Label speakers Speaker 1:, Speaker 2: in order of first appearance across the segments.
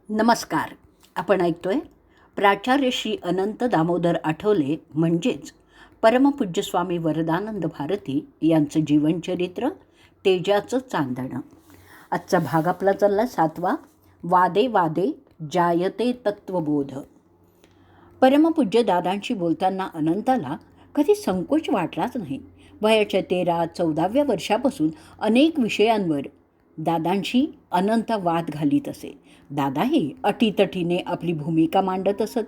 Speaker 1: नमस्कार. आपण ऐकतोय प्राचार्य श्री अनंत दामोदर आठवले म्हणजेच परमपूज्य स्वामी वरदानंद भारती यांचं जीवनचरित्र तेजाचं चांदणं. आजचा भाग आपला चालला 7वा. वादे वादे जायते तत्वबोध. परमपूज्य दादांशी बोलताना अनंताला कधी संकोच वाटलाच नाही. वयाच्या 13-14व्या वर्षापासून अनेक विषयांवर दादांशी अनंत वाद घालीत असे. दादाही अटीतटीने आपली भूमिका मांडत असत.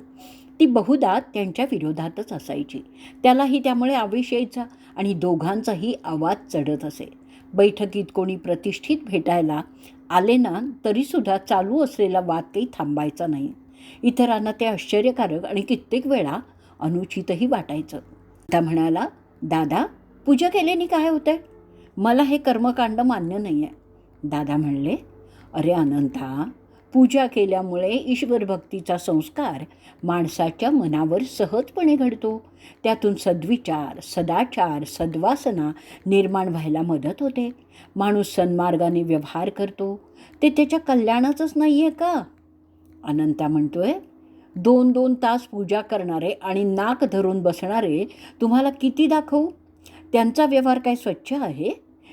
Speaker 1: ती बहुधा त्यांच्या विरोधातच असायची. त्यालाही त्यामुळे आवेश यायचा आणि दोघांचाही आवाज चढत असे. बैठकीत कोणी प्रतिष्ठित भेटायला आले ना तरीसुद्धा चालू असलेला वाद काही थांबायचा नाही. इतरांना ते आश्चर्यकारक आणि कित्येक वेळा अनुचितही वाटायचं. त्या म्हणाला, दादा, पूजा केल्याने काय होतंय? मला हे कर्मकांड मान्य नाही आहे. दादा म्हणले, अरे अनंता, पूजा केल्यामुळे ईश्वरभक्तीचा संस्कार माणसाच्या मनावर सहजपणे घडतो. त्यातून सद्विचार, सदाचार, सद्वासना निर्माण व्हायला मदत होते. माणूस सन्मार्गाने व्यवहार करतो. ते त्याच्या कल्याणाचंच नाही आहे का? अनंता म्हणतोय, 2-2 तास पूजा करणारे आणि नाक धरून बसणारे तुम्हाला किती दाखवू? त्यांचा व्यवहार काय स्वच्छ आहे?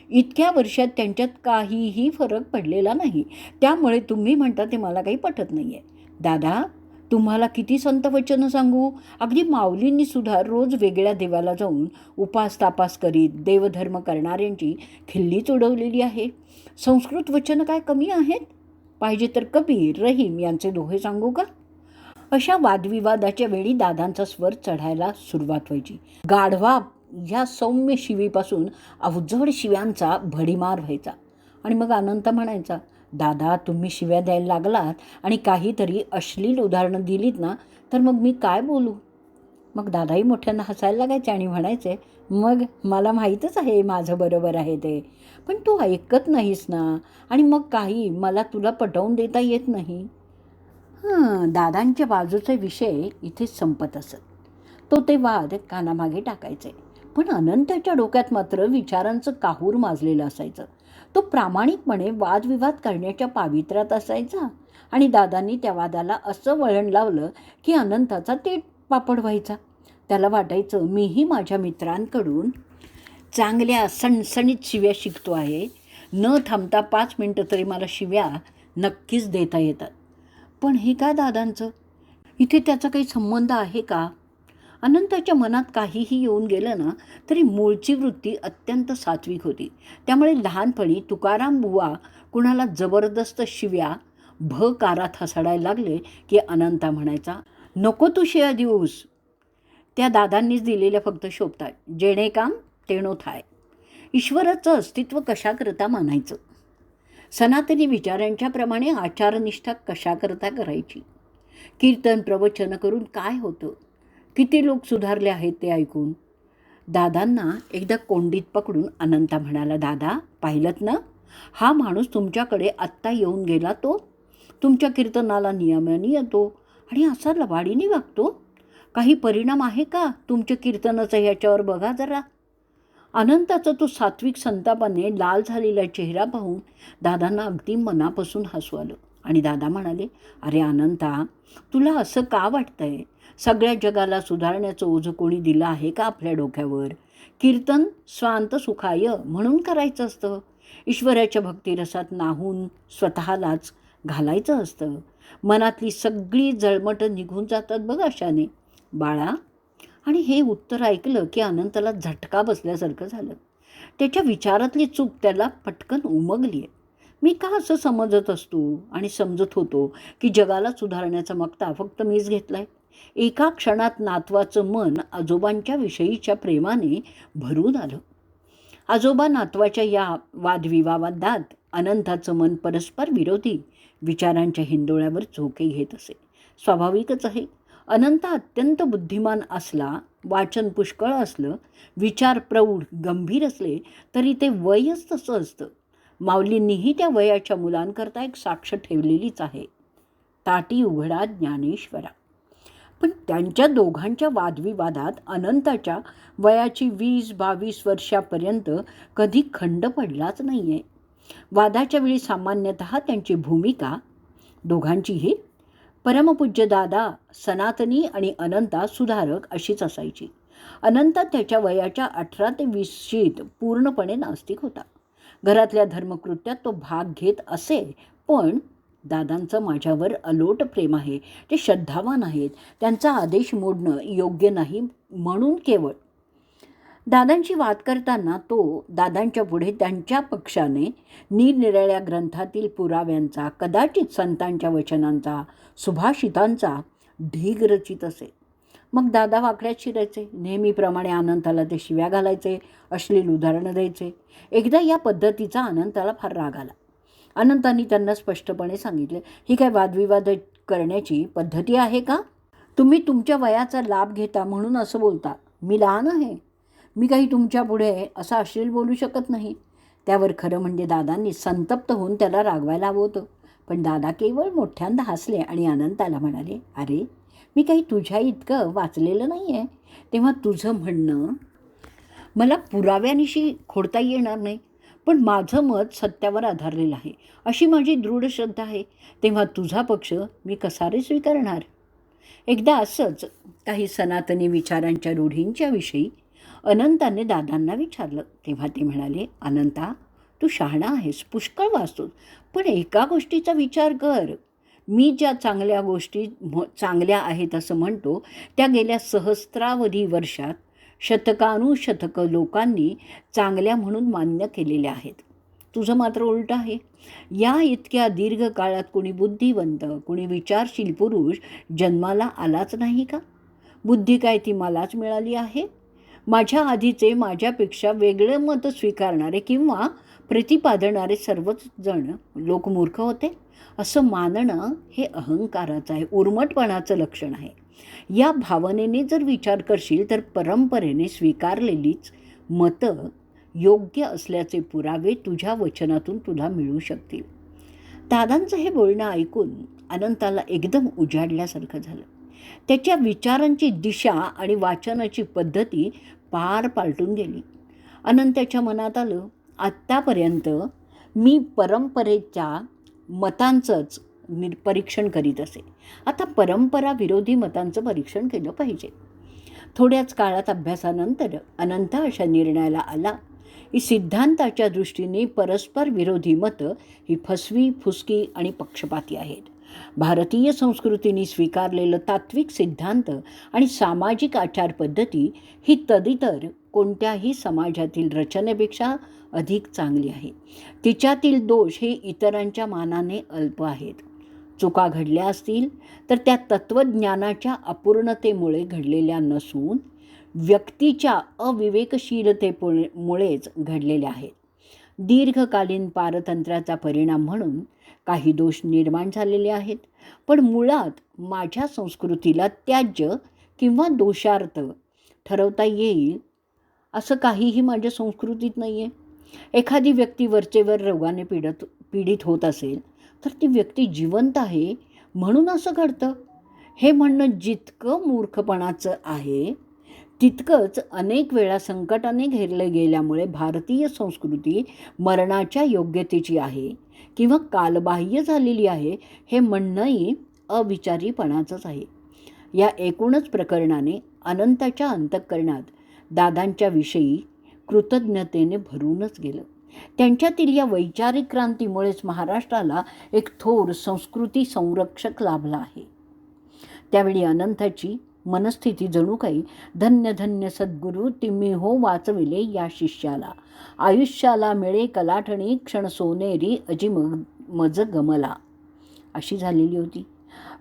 Speaker 1: इतक्या वर्षात त्यांच्यात काहीही फरक पडलेला नाही. त्यामुळे तुम्ही म्हणता ते मला काही पटत नाही आहे. दादा, तुम्हाला किती संत वचनं सांगू? अगदी माऊलींनी सुद्धा रोज वेगळ्या देवाला जाऊन उपास तापास करीत देवधर्म करणाऱ्यांची खिल्लीच उडवलेली आहे. संस्कृत वचनं काय कमी आहेत? पाहिजे तर कबीर, रहीम यांचे दोहे सांगू का? अशा वादविवादाच्या वेळी दादांचा स्वर चढायला सुरुवात व्हायची. गाढवा ह्या सौम्य शिवीपासून अवजड शिव्यांचा भडीमार व्हायचा. आणि मग अनंत म्हणायचा, दादा, तुम्ही शिव्या द्यायला लागलात आणि काहीतरी अश्लील उदाहरणं दिलीत ना तर मग मी काय बोलू? मग दादाही मोठ्यांना हसायला लागायचे आणि म्हणायचे, मग मला माहीतच आहे माझं बरोबर आहे ते, पण तू ऐकत नाहीस ना, आणि मग काही मला तुला पटवून देता येत नाही. दादांच्या बाजूचे विषय इथेच संपत असत. तो ते वाद कानामागे टाकायचे. पण अनंताच्या डोक्यात मात्र विचारांचं काहूर माजलेलं असायचं. तो प्रामाणिकपणे वादविवाद करण्याच्या पावित्र्यात असायचा आणि दादांनी त्या वादाला असं वळण लावलं की अनंताचा तेट पापड व्हायचा. त्याला वाटायचं, मीही माझ्या मित्रांकडून चांगल्या सणसणीत शिव्या शिकतो आहे. न थांबता 5 मिनटं तरी मला शिव्या नक्कीच देता येतात. पण हे काय दादांचं? इथे त्याचा काही संबंध आहे का? अनंताच्या मनात काहीही येऊन गेलं ना तरी मूळची वृत्ती अत्यंत सात्विक होती. त्यामुळे लहानपणी तुकाराम बुवा कुणाला जबरदस्त शिव्या कारात हसडायला लागले की अनंता म्हणायचा, नको तू शिव्या देऊस, त्या दादांनीच दिलेल्या फक्त शोभतात. जेणे काम तेणो थाय. ईश्वराचं अस्तित्व कशाकरता मानायचं? सनातनी विचारांच्या प्रमाणे आचारनिष्ठा कशाकरता करायची? कीर्तन प्रवचन करून काय होतं? किती लोक सुधारले आहेत ते ऐकून? दादांना एकदा कोंडीत पकडून अनंता म्हणाला, दादा, पाहिलंत ना, हा माणूस तुमच्याकडे आत्ता येऊन गेला, तो तुमच्या कीर्तनाला नियमाने येतो आणि असा लबाडीने वागतो. काही परिणाम आहे का तुमच्या कीर्तनाचा? ह्याच्यावर बघा जरा. अनंताचा तो सात्विक संतापाने लाल झालेला चेहरा पाहून दादांना अगदी मनापासून हसू आलं आणि दादा म्हणाले, अरे अनंता, तुला असं का वाटतंय? सगळ्या जगाला सुधारण्याचं ओझं कोणी दिलं आहे का आपल्या डोक्यावर? कीर्तन स्वांत सुखाय म्हणून करायचं असतं. ईश्वराच्या भक्तिरसात नाहून स्वतःलाच घालायचं असतं. मनातली सगळी जळमटं निघून जातात बघ अशाने, बाळा. आणि हे उत्तर ऐकलं की अनंताला झटका बसल्यासारखं झालं. त्याच्या विचारातली चूक त्याला पटकन उमगली आहे. मी का असं समजत असतो आणि समजत होतो की जगाला सुधारण्याचा मक्ता फक्त मीच घेतलाय? एका क्षणात नातवाचं मन आजोबांच्या विषयीच्या प्रेमाने भरून आलं. आजोबा नातवाच्या या वादविवादात अनंताचं मन परस्पर विरोधी विचारांच्या हिंदोळ्यावर झोके घेत असे. स्वाभाविकच आहे. अनंत अत्यंत बुद्धिमान असला, वाचन पुष्कळ असलं, विचार प्रौढ गंभीर असले तरी ते वयच तसं असतं. माऊलींनीही त्या वयाच्या मुलांकरता एक साक्ष ठेवलेलीच आहे, ताटी उघडा ज्ञानेश्वरा. पण त्यांच्या दोघांच्या वादविवादात अनंताच्या वयाची 20-22 वर्षापर्यंत कधी खंड पडलाच नाही आहे. वादाच्या वेळी सामान्यतः त्यांची भूमिका दोघांचीही. परमपूज्य दादा सनातनी आणि अनंता सुधारक अशीच असायची. अनंता त्याच्या वयाच्या 18 ते 20शीत पूर्णपणे नास्तिक होता. घरातल्या धर्मकृत्यात तो भाग घेत असे, पण दादांचं माझ्यावर अलोट प्रेम आहे. ते श्रद्धावान आहेत. त्यांचा आदेश मोडणं योग्य नाही म्हणून केवळ. दादांशी वाद करताना तो दादांच्या पुढे त्यांच्या पक्षाने निरनिराळ्या ग्रंथातील पुराव्यांचा, कदाचित संतांच्या वचनांचा, सुभाषितांचा ढीग रचित असे. मग दादा वाकड्यात शिरायचे. नेहमीप्रमाणे अनंताला ते शिव्या घालायचे, अश्लील उदाहरणं द्यायचे. एकदा या पद्धतीचा अनंताला फार राग आला. अनंतांनी त्यांना स्पष्टपणे सांगितले, ही काय वादविवाद करण्याची पद्धती आहे का? तुम्ही तुमच्या वयाचा लाभ घेता म्हणून असं बोलता. मी लहान आहे. मी काही तुमच्या पुढे असं अश्लील बोलू शकत नाही. त्यावर खरं म्हणजे दादांनी संतप्त होऊन त्याला रागवायला हवं होतं. पण दादा केवळ मोठ्यांदा हसले आणि अनंताला म्हणाले, अरे मी काही तुझ्या इतकं वाचलेलं नाही आहे, तेव्हा तुझं म्हणणं मला पुराव्यानिशी खोडता येणार नाही. पण माझं मत सत्यावर आधारलेलं आहे, अशी माझी दृढ श्रद्धा आहे. तेव्हा तुझा पक्ष मी कसा रे स्वीकारणार? एकदा असंच काही सनातनी विचारांच्या रूढींच्या विषयी अनंताने दादांना विचारलं. तेव्हा ते म्हणाले, अनंता तू शहाणा आहेस, पुष्कळ वाचतोस, पण एका गोष्टीचा विचार कर. मी ज्या चांगल्या गोष्टी चांगल्या आहेत असं म्हणतो, त्या गेल्या सहस्रावधी वर्षात शतकानुशतकं लोकांनी चांगल्या म्हणून मान्य केलेल्या आहेत. तुझं मात्र उलटं आहे. या इतक्या दीर्घ काळात कोणी बुद्धिवंत, कोणी विचारशील पुरुष जन्माला आलाच नाही का? बुद्धी काय ती मलाच मिळाली आहे? माझ्या आधीचे माझ्यापेक्षा वेगळे मत स्वीकारणारे किंवा प्रतिपादणारे सर्वच जण लोक मूर्ख होते असं मानणं हे अहंकाराचं आहे, उर्मटपणाचं लक्षण आहे. या भावनेने जर विचार करशील तर परंपरेने स्वीकारलेलीच मतं योग्य असल्याचे पुरावे तुझ्या वचनातून तुला मिळू शकतील. दादांचं हे बोलणं ऐकून अनंताला एकदम उजाडल्यासारखं झालं. त्याच्या विचारांची दिशा आणि वाचनाची पद्धती पार पालटून गेली. अनंताच्या मनात आलं, आत्तापर्यंत मी परंपरेच्या मतांचंच परीक्षण करीत असे, आता परंपरा विरोधी मतांचं परीक्षण केलं पाहिजे. थोड्याच काळात अभ्यासानंतर अनंत अशा निर्णयाला आला की सिद्धांताच्या दृष्टीने परस्पर विरोधी मतं ही फसवी, फुसकी आणि पक्षपाती आहेत. भारतीय संस्कृतीने स्वीकारलेलं तात्विक सिद्धांत आणि सामाजिक आचारपद्धती ही तदितर कोणत्याही समाजातील रचनेपेक्षा अधिक चांगली आहे. तिच्यातील दोष हे इतरांच्या मानाने अल्प आहेत. चुका घडल्या असतील तर त्या तत्त्वज्ञानाच्या अपूर्णतेमुळे घडलेल्या नसून व्यक्तीच्या अविवेकशीलतेमुळेच घडलेल्या आहेत. दीर्घकालीन पारतंत्र्याचा परिणाम म्हणून काही दोष निर्माण झालेले आहेत, पण मुळात माझ्या संस्कृतीला त्याज्य किंवा दोषार्थ ठरवता येईल असं काहीही माझ्या संस्कृतीत नाही आहे. एखादी व्यक्ती वरचेवर रोगाने पीडित होत असेल तर ती व्यक्ती जिवंत आहे म्हणून असं घडतं, हे म्हणणं जितकं मूर्खपणाचं आहे तितकंच अनेक वेळा संकटाने घेरले गेल्यामुळे भारतीय संस्कृती मरणाच्या योग्यतेची आहे किंवा कालबाह्य झालेली आहे हे म्हणणंही अविचारीपणाचंच आहे. या एकूणच प्रकरणाने अनंताच्या अंतःकरणात दादांच्या विषयी कृतज्ञतेने भरूनच गेलं. त्यांच्यातील या वैचारिक क्रांतीमुळेच महाराष्ट्राला एक थोर संस्कृती संरक्षक लाभला आहे. त्यावेळी अनंताची मनस्थिती जणू काही धन्य धन्य सद्गुरू तुम्ही हो वाचविले या शिष्याला, आयुष्याला मिळे कलाठणी क्षण सोनेरी अजी मज गमला अशी झालेली होती.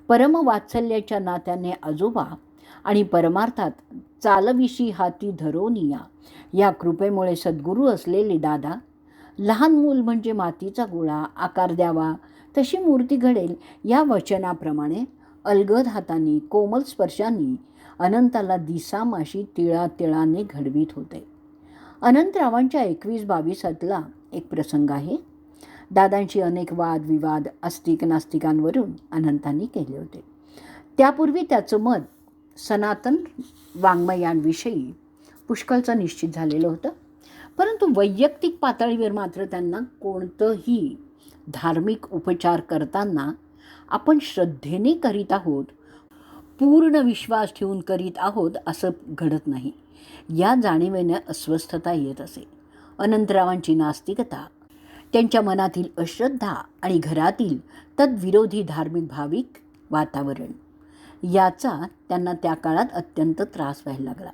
Speaker 1: परमवात्सल्याच्या नात्याने आजोबा आणि परमार्थात चालविशी हाती धरोनिया या कृपेमुळे सद्गुरू असलेले दादा, लहान मूल म्हणजे मातीचा गोळा, आकार द्यावा तशी मूर्ती घडेल या वचनाप्रमाणे अलगद हातांनी, कोमल स्पर्शांनी अनंताला दिसामाशी तिळातिळाने घडवीत होते. अनंतरावांच्या 21-22 एक प्रसंग आहे. दादांशी अनेक वादविवाद आस्तिक नास्तिकांवरून अनंतांनी केले होते. त्यापूर्वी त्याचं मत सनातन वाङ्मयांविषयी पुष्कळचं निश्चित झालेलं होतं, परंतु वैयक्तिक पातळीवर मात्र त्यांना कोणतंही धार्मिक उपचार करताना आपण श्रद्धेने करीत आहोत, पूर्ण विश्वास ठेवून करीत आहोत असं घडत नाही. या जाणीवेने अस्वस्थता येत असे. अनंतरावांची नास्तिकता, त्यांच्या मनातील अश्रद्धा आणि घरातील तद्विरोधी धार्मिक भाविक वातावरण याचा त्यांना त्या काळात अत्यंत त्रास व्हायला लागला.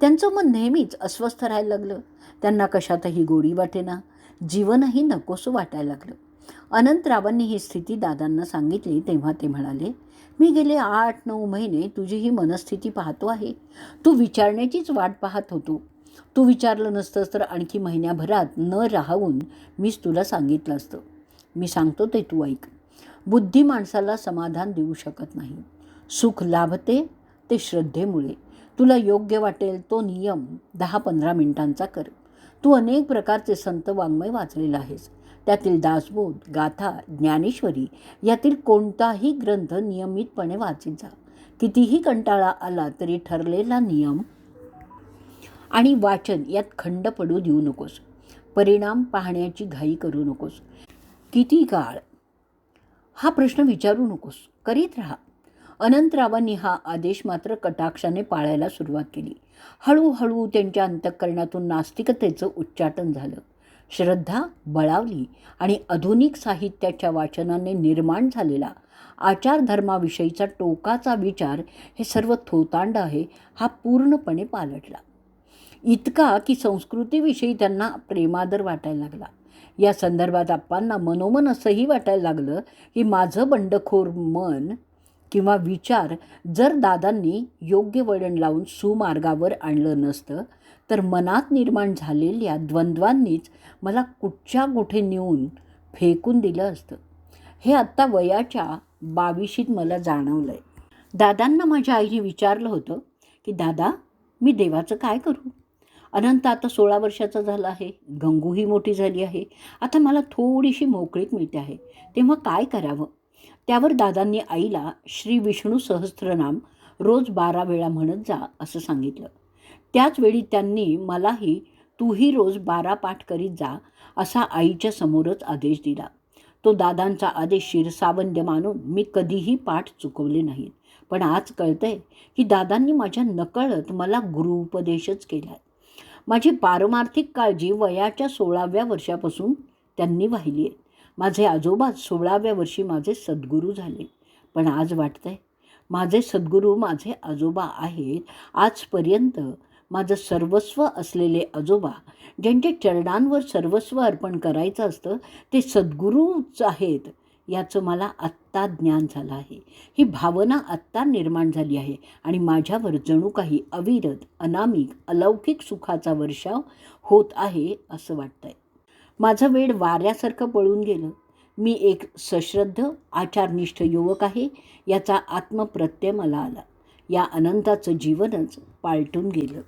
Speaker 1: त्यांचं मन नेहमीच अस्वस्थ राहायला लागलं. त्यांना कशातही गोडी वाटेना, जीवनही नकोसं वाटायला लागलं. अनंतरावांनी ही स्थिती दादांना सांगितली तेव्हा ते म्हणाले, मी गेले 8-9 महिने तुझी ही मनस्थिती पाहतो आहे. तू विचारण्याचीच वाट पाहत होतो. तू विचारलं नसतंस तर आणखी महिन्याभरात न राहून मीच तुला सांगितलं असतं. मी सांगतो ते तू ऐक. बुद्धी माणसाला समाधान देऊ शकत नाही. सुख लाभते ते श्रद्धेमुळे. तुला योग्य वाटेल तो नियम 10-15 मिनिटांचा कर. तू अनेक प्रकारचे संत वाङ्मय वाचलेला आहेस. त्यातील दासबोध, गाथा, ज्ञानेश्वरी यातील कोणताही ग्रंथ नियमितपणे वाचित जा. कितीही कंटाळा आला तरी ठरलेला नियम आणि वाचन यात खंड पडू देऊ नकोस. परिणाम पाहण्याची घाई करू नकोस. किती काळ हा प्रश्न विचारू नकोस, करीत राहा. अनंतरावांनी हा आदेश मात्र कटाक्षाने पाळायला सुरुवात केली. हळूहळू त्यांच्या अंतःकरणातून नास्तिकतेचं उच्चाटन झालं. श्रद्धा बळावली आणि आधुनिक साहित्याच्या वाचनाने निर्माण झालेला आचारधर्माविषयीचा टोकाचा विचार हे सर्व थोतांड आहे हा पूर्णपणे पालटला. इतका की संस्कृतीविषयी त्यांना प्रेमादर वाटायला लागला. या संदर्भात आप्पांना मनोमन असंही वाटायला लागलं की माझं बंडखोर मन किंवा विचार जर दादांनी योग्य वळण लावून सुमार्गावर आणलं नसतं तर मनात निर्माण झालेल्या द्वंद्वांनीच मला कुठच्या कुठे नेऊन फेकून दिलं असतं. हे आत्ता वयाच्या 22शीत मला जाणवलं आहे. दादांना माझ्या आईने विचारलं होतं की दादा, मी देवाचं काय करू? अनंत आता 16 वर्षाचा झाला आहे. गंगूही मोठी झाली आहे. आता मला थोडीशी मोकळीक मिळते आहे. तेव्हा काय करावं? त्यावर दादांनी आईला श्री विष्णू सहस्त्रनाम रोज 12 वेळा म्हणत जा असं सांगितलं. त्याचवेळी त्यांनी मलाही तूही रोज 12 पाठ करीत जा असा आईच्या समोरच आदेश दिला. तो दादांचा आदेश शिरसावंद्य मानून मी कधीही पाठ चुकवले नाहीत. पण आज कळतंय की दादांनी माझ्या नकळत मला गुरुउपदेशच केला. माझी पारमार्थिक काळजी वयाच्या 16व्या वर्षापासून त्यांनी वाहिली आहे. माझे आजोबा 16व्या वर्षी माझे सद्गुरू झाले. पण आज वाटतंय माझे सद्गुरू माझे आजोबा आहेत. आजपर्यंत माझं सर्वस्व असलेले आजोबा, ज्यांच्या चरणांवर सर्वस्व अर्पण करायचं असतं, ते सद्गुरूच आहेत याचं मला आत्ता ज्ञान झालं आहे. ही भावना आत्ता निर्माण झाली आहे आणि माझ्यावर जणू काही अविरत अनामिक अलौकिक सुखाचा वर्षाव होत आहे असं वाटतंय. माझं वेळ वाऱ्यासारखं पळून गेलं. मी एक सश्रद्ध आचारनिष्ठ युवक आहे याचा आत्मप्रत्यय मला आला. या अनंताचं जीवनच पालटून गेलं.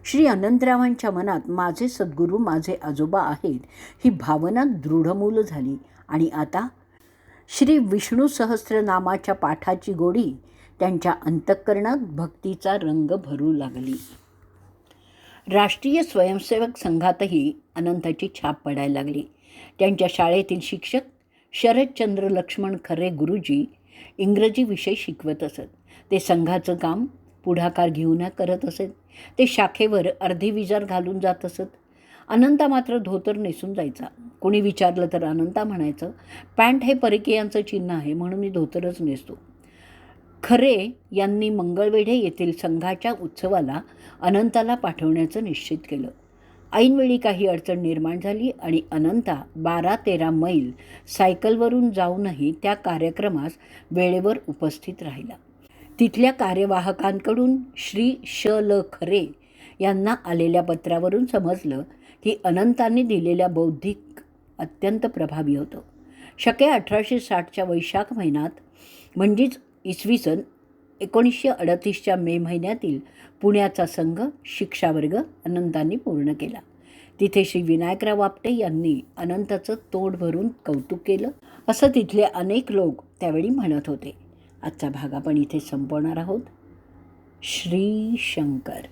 Speaker 1: श्री अनंतरावांच्या मनात माझे सद्गुरू माझे आजोबा आहेत ही भावना दृढमूल झाली आणि आता श्री विष्णू सहस्त्रनामाच्या पाठाची गोडी त्यांच्या अंतःकरणात भक्तीचा रंग भरू लागली. राष्ट्रीय स्वयंसेवक संघातही अनंताची छाप पडायला लागली. त्यांच्या शाळेतील शिक्षक शरदचंद्र लक्ष्मण खरे गुरुजी इंग्रजी विषय शिकवत असत. ते संघाचं काम पुढाकार घेऊन करत असत. ते शाखेवर अर्धी विजार घालून जात असत. अनंता मात्र धोतर नेसून जायचा. कोणी विचारलं तर अनंता म्हणायचं, पॅन्ट हे परकीयांचं चिन्ह आहे म्हणून मी धोतरच नेसतो. खरे यांनी मंगळवेढे येथील संघाच्या उत्सवाला अनंताला पाठवण्याचं निश्चित केलं. ऐनवेळी काही अडचण निर्माण झाली आणि अनंता 12-13 मैल सायकलवरून जाऊनही त्या कार्यक्रमास वेळेवर उपस्थित राहिला. तिथल्या कार्यवाहकांकडून श्री ल खरे यांना आलेल्या पत्रावरून समजलं की अनंतांनी दिलेल्या बौद्धिक अत्यंत प्रभावी होतं. शके 1860च्या वैशाख महिन्यात म्हणजेच इसवी सन 1938च्या मे महिन्यातील पुण्याचा संघ शिक्षावर्ग अनंतांनी पूर्ण केला. तिथे श्री विनायकराव आपटे यांनी अनंताचं तोंड भरून कौतुक केलं असं तिथले अनेक लोक त्यावेळी म्हणत होते. आजचा भाग आपण इथे संपवणार आहोत. श्री शंकर.